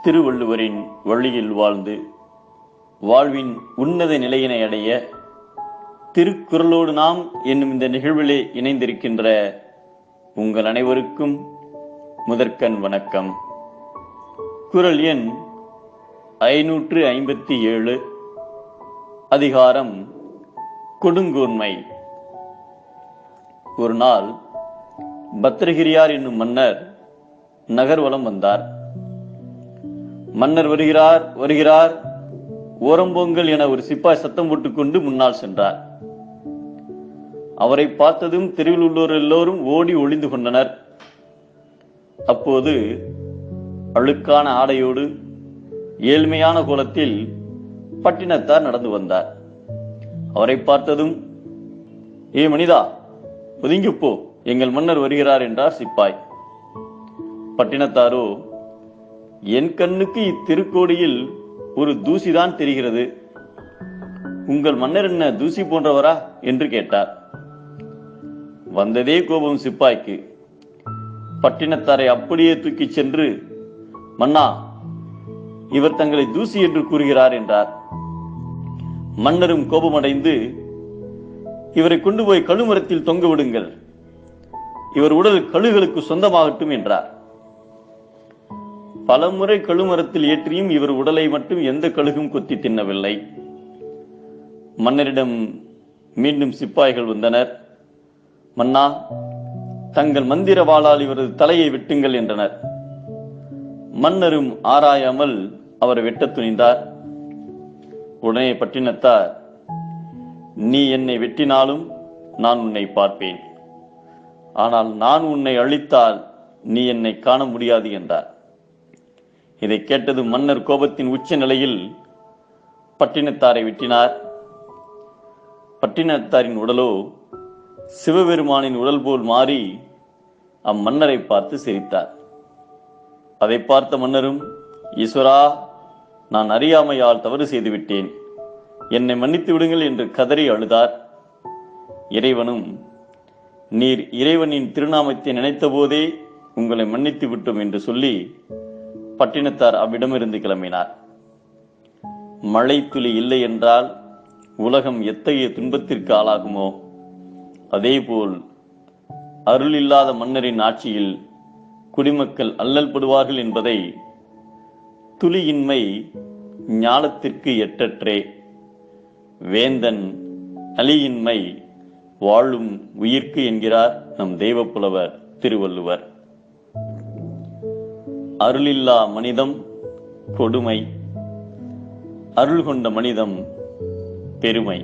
திருவள்ளுவரின் வழியில் வாழ்ந்து வாழ்வின் உன்னத நிலையினை அடைய திருக்குறளோடு நாம் என்னும் இந்த நிகழ்விலே இணைந்திருக்கின்ற உங்கள் அனைவருக்கும் முதற்கண் வணக்கம். குறள் எண் 557, அதிகாரம் கொடுங்கோன்மை. ஒரு நாள் பத்திரகிரியார் என்னும் மன்னர் நகர்வலம் வந்தார். மன்னர் வருகிறார் வருகிறார், ஓரம்போங்கள் என ஒரு சிப்பாய் சத்தம் போட்டுக்கொண்டு முன்னால் சென்றார். அவரை பார்த்ததும் தெருவில் உள்ளோர் எல்லோரும் ஓடி ஒளிந்து கொண்டனர். அப்போது அழுக்கான ஆடையோடு ஏழ்மையான கோலத்தில் பட்டினத்தார் நடந்து வந்தார். அவரை பார்த்ததும், ஏ மனிதா, ஒதுங்கிப்போ, எங்கள் மன்னர் வருகிறார் என்றார் சிப்பாய். பட்டினத்தாரோ, என் கண்ணுக்கு இத்திருக்கோடியில் ஒரு தூசிதான் தெரிகிறது, உங்கள் மன்னர் என்ன தூசி போன்றவரா என்று கேட்டார். வந்ததே கோபம் சிப்பாய்க்கு. பட்டினத்தாரை அப்படியே தூக்கிச் சென்று, மன்னா, இவர் தங்களை தூசி என்று கூறுகிறார் என்றார். மன்னரும் கோபமடைந்து, இவரை கொண்டு போய் கழுமரத்தில் தொங்க விடுங்கள், இவர் உடல் கழுகளுக்கு சொந்தமாகட்டும் என்றார். பலமுறை கழுமரத்தில் ஏற்றியும் இவர் உடலை மட்டும் எந்த கழுகும் கொத்தி தின்னவில்லை. மன்னரிடம் மீண்டும் சிப்பாய்கள் வந்தனர். மன்னா, தங்கள் மந்திர வாளால் இவரது தலையை வெட்டுங்கள் என்றனர். மன்னரும் ஆராயாமல் அவரை வெட்ட துணிந்தார். உடனே பட்டினத்தார், நீ என்னை வெட்டினாலும் நான் உன்னை பார்ப்பேன், ஆனால் நான் உன்னை அழித்தால் நீ என்னை காண முடியாது என்றார். இதை கேட்டது மன்னர் கோபத்தின் உச்ச நிலையில் பட்டினத்தாரை வெட்டினார். பட்டினத்தாரின் உடலோ சிவபெருமானின் உடல் போல் மாறி அம்மன்னரை பார்த்து சிரித்தார். அதை பார்த்த மன்னரும், ஈஸ்வரா, நான் அறியாமையால் தவறு செய்துவிட்டேன், என்னை மன்னித்து விடுங்கள் என்று கதறி அழுதார். இறைவனும், நீர் இறைவனின் திருநாமத்தை நினைத்த போதே உங்களை மன்னித்து விட்டோம் என்று சொல்லி பட்டினத்தார் அவ்விடமிருந்து கிளம்பினார். மழை துளி இல்லை என்றால் உலகம் எத்தகைய துன்பத்திற்கு ஆளாகுமோ, அதேபோல் அருள் இல்லாத மன்னரின் ஆட்சியில் குடிமக்கள் அல்லல் படுவார்கள் என்பதை துளியின்மை ஞாலத்திற்கு எட்டற்றே, வேந்தன் அலியின்மை வாழும் உயிர்க்கு என்கிறார் நம் தெய்வப்புலவர் திருவள்ளுவர். அருளில்லா மனிதம் கொடுமை, அருள் கொண்ட மனிதம் பெருமை.